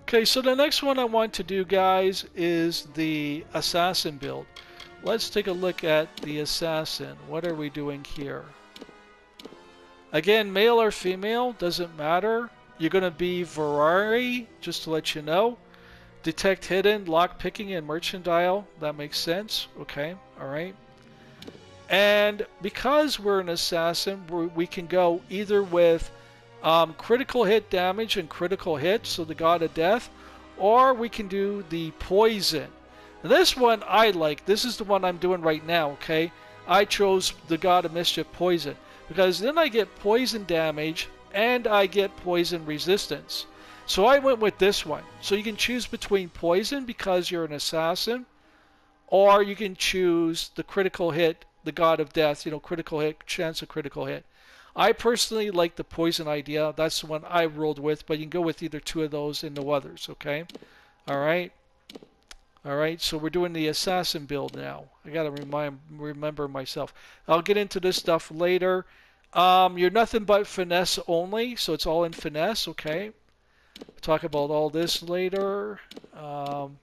Okay, so the next one I want to do, guys, is the assassin build. Let's take a look at the assassin. What are we doing here? Again, male or female, doesn't matter. You're going to be Ferrari, just to let you know. Detect hidden, lock picking, and merchandise. That makes sense. Okay, alright. And because we're an assassin, we can go either with critical hit damage and critical hit, so the god of death, or we can do the poison. This one I like. This is the one I'm doing right now, okay? I chose the god of mischief poison because then I get poison damage and I get poison resistance. So I went with this one. So you can choose between poison because you're an assassin, or you can choose the critical hit, the god of death, critical hit, chance of critical hit. I personally like the poison idea. That's the one I rolled with, but you can go with either two of those and no others, okay? Alright. Alright, so we're doing the assassin build now. I gotta remember myself. I'll get into this stuff later. You're nothing but finesse only, so it's all in finesse, okay? We'll talk about all this later. I'm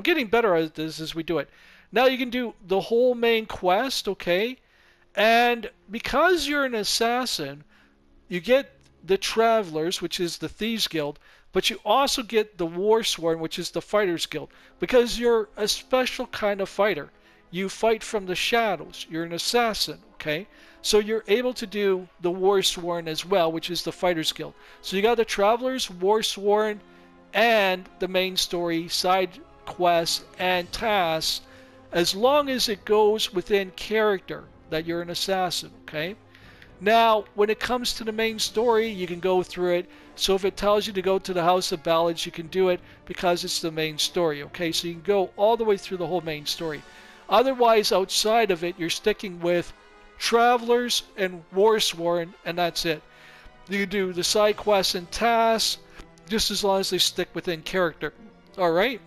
getting better at this as we do it. Now you can do the whole main quest, okay? And because you're an assassin, you get the Travelers, which is the Thieves Guild, but you also get the Warsworn, which is the Fighters Guild, because you're a special kind of fighter. You fight from the shadows. You're an assassin, okay? So you're able to do the Warsworn as well, which is the Fighters Guild. So you got the Travelers, Warsworn, and the main story, side quests, and tasks, as long as it goes within character that you're an assassin, okay? Now, when it comes to the main story, you can go through it. So if it tells you to go to the House of Ballads, you can do it because it's the main story, okay? So you can go all the way through the whole main story. Otherwise, outside of it, you're sticking with Travelers and Warsworn, and that's it. You can do the side quests and tasks, just as long as they stick within character. Alright?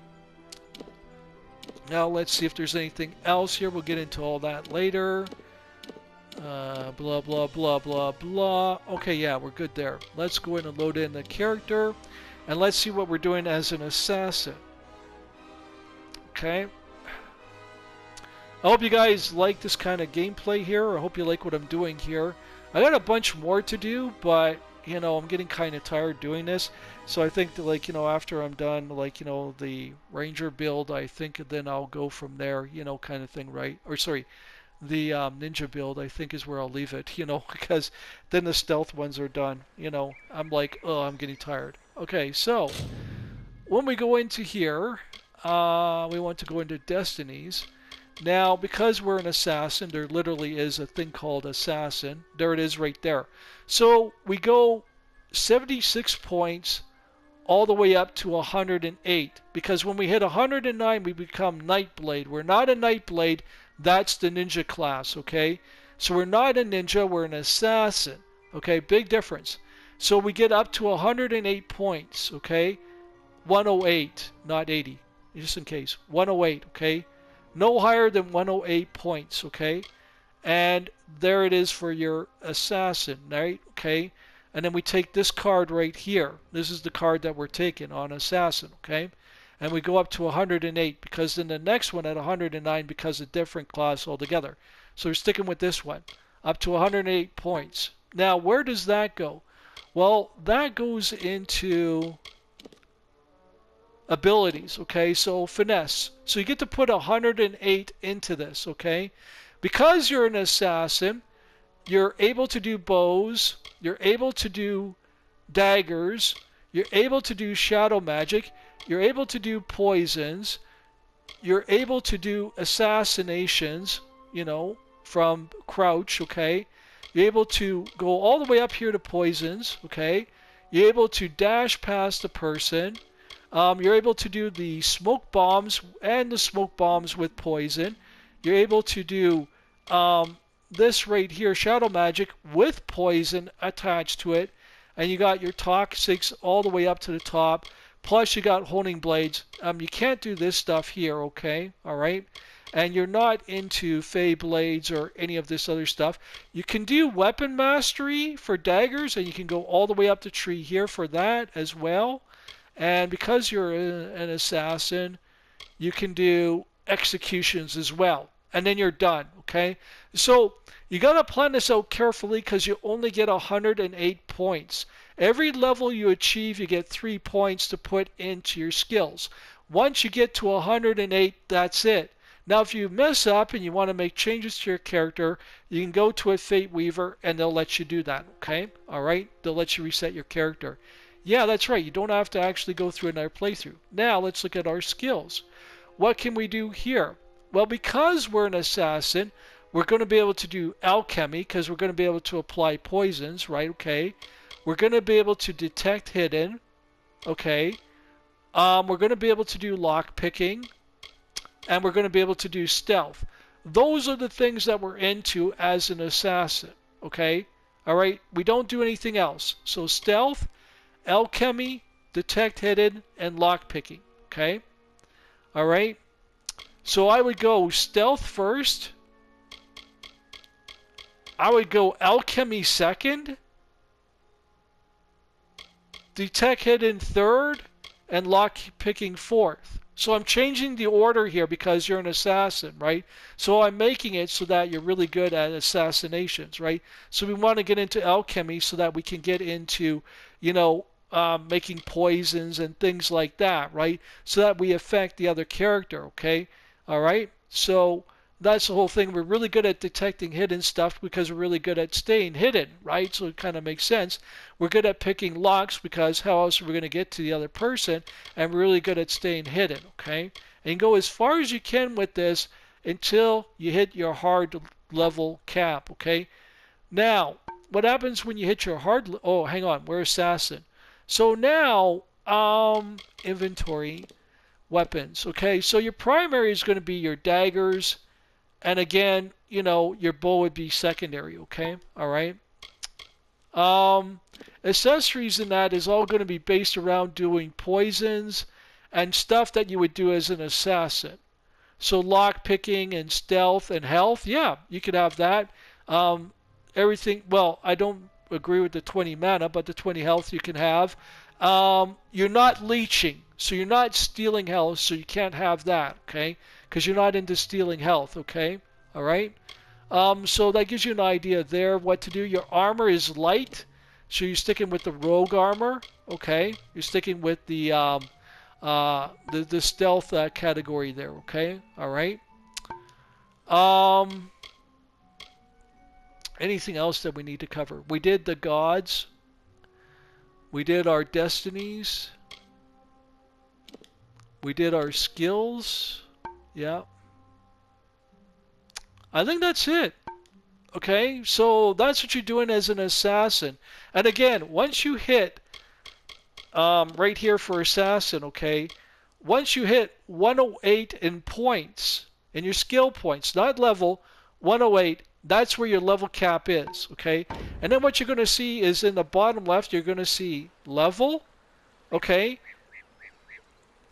Now let's see if there's anything else here. We'll get into all that later. Blah, blah, blah, blah, blah. Okay, yeah, we're good there. Let's go in and load in the character. And let's see what we're doing as an assassin. Okay. I hope you guys like this kind of gameplay here. I hope you like what I'm doing here. I got a bunch more to do, but, I'm getting kind of tired doing this. So I think that, after I'm done, the Ranger build, I think then I'll go from there, kind of thing, right? Or, sorry. The ninja build, I think, is where I'll leave it, because then the stealth ones are done. I'm like, oh, I'm getting tired. Okay, so when we go into here, we want to go into destinies. Now, because we're an assassin, there literally is a thing called assassin. There it is right there. So we go 76 points all the way up to 108, because when we hit 109, we become Nightblade. We're not a Nightblade. That's the ninja class, okay? So we're not a ninja, we're an assassin, okay? Big difference. So we get up to 108 points, okay? 108, not 80, just in case. 108, okay? No higher than 108 points, okay? And there it is for your assassin, right? Okay? And then we take this card right here. This is the card that we're taking on assassin, okay? And we go up to 108 because then the next one at 109 becomes a different class altogether. So we're sticking with this one, up to 108 points. Now, where does that go? Well, that goes into abilities, okay? So finesse. So you get to put 108 into this, okay? Because you're an assassin, you're able to do bows, you're able to do daggers, you're able to do shadow magic, you're able to do poisons. You're able to do assassinations, from crouch, okay? You're able to go all the way up here to poisons, okay? You're able to dash past a person. You're able to do the smoke bombs and the smoke bombs with poison. You're able to do this right here, shadow magic, with poison attached to it. And you got your toxics all the way up to the top. Plus you got honing blades. You can't do this stuff here, okay? Alright? And you're not into Fey blades or any of this other stuff. You can do weapon mastery for daggers, and you can go all the way up the tree here for that as well. And because you're an assassin, you can do executions as well. And then you're done, okay? So you got to plan this out carefully because you only get 108 points. Every level you achieve, you get 3 points to put into your skills. Once you get to 108, that's it. Now, if you mess up and you want to make changes to your character, you can go to a Fate Weaver and they'll let you do that, okay? All right? They'll let you reset your character. Yeah, that's right. You don't have to actually go through another playthrough. Now, let's look at our skills. What can we do here? Well, because we're an assassin, we're going to be able to do alchemy because we're going to be able to apply poisons, right? Okay. We're going to be able to detect hidden, okay. We're going to be able to do lock picking, and we're going to be able to do stealth. Those are the things that we're into as an assassin, okay. All right. We don't do anything else. So stealth, alchemy, detect hidden, and lock picking, okay. All right. So I would go stealth first. I would go alchemy second. Detect hidden third. And lock picking fourth. So I'm changing the order here because you're an assassin, right? So I'm making it so that you're really good at assassinations, right? So we want to get into alchemy so that we can get into, making poisons and things like that, right? So that we affect the other character, okay? All right? So that's the whole thing. We're really good at detecting hidden stuff because we're really good at staying hidden, right? So it kind of makes sense. We're good at picking locks because how else are we going to get to the other person? And we're really good at staying hidden, okay? And go as far as you can with this until you hit your hard level cap, okay? Now, what happens when you hit your hard... Oh, hang on. We're assassin. So now, inventory, weapons, okay? So your primary is going to be your daggers. And again, your bow would be secondary, okay? All right. Accessories in that is all going to be based around doing poisons and stuff that you would do as an assassin. So lock picking and stealth and health, yeah, you could have that. Everything, well, I don't agree with the 20 mana, but the 20 health you can have. You're not leeching, so you're not stealing health, so you can't have that, okay? Because you're not into stealing health, okay? All right? So that gives you an idea there of what to do. Your armor is light, so you're sticking with the rogue armor, okay? You're sticking with the stealth category there, okay? All right? Anything else that we need to cover? We did the gods. We did our destinies. We did our skills. Yeah. I think that's it. Okay, so that's what you're doing as an assassin. And again, once you hit, right here for assassin, okay, once you hit 108 in points, in your skill points, not level, 108, that's where your level cap is, okay? And then what you're going to see is in the bottom left, you're going to see level, okay?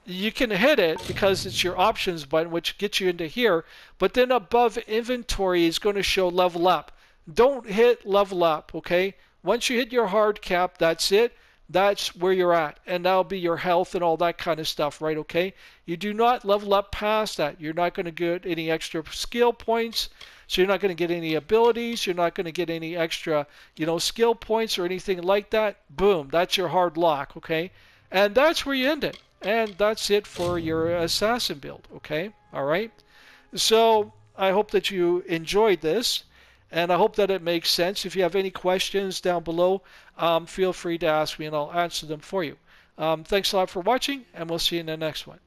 You can hit it because it's your options button, which gets you into here. But then above inventory is going to show level up. Don't hit level up, okay? Once you hit your hard cap, that's it. That's where you're at. And that'll be your health and all that kind of stuff, right? Okay? You do not level up past that. You're not going to get any extra skill points. So you're not going to get any abilities. You're not going to get any extra, skill points or anything like that. Boom. That's your hard lock, okay? And that's where you end it. And that's it for your assassin build, okay? All right? So I hope that you enjoyed this, and I hope that it makes sense. If you have any questions down below, feel free to ask me, and I'll answer them for you. Thanks a lot for watching, and we'll see you in the next one.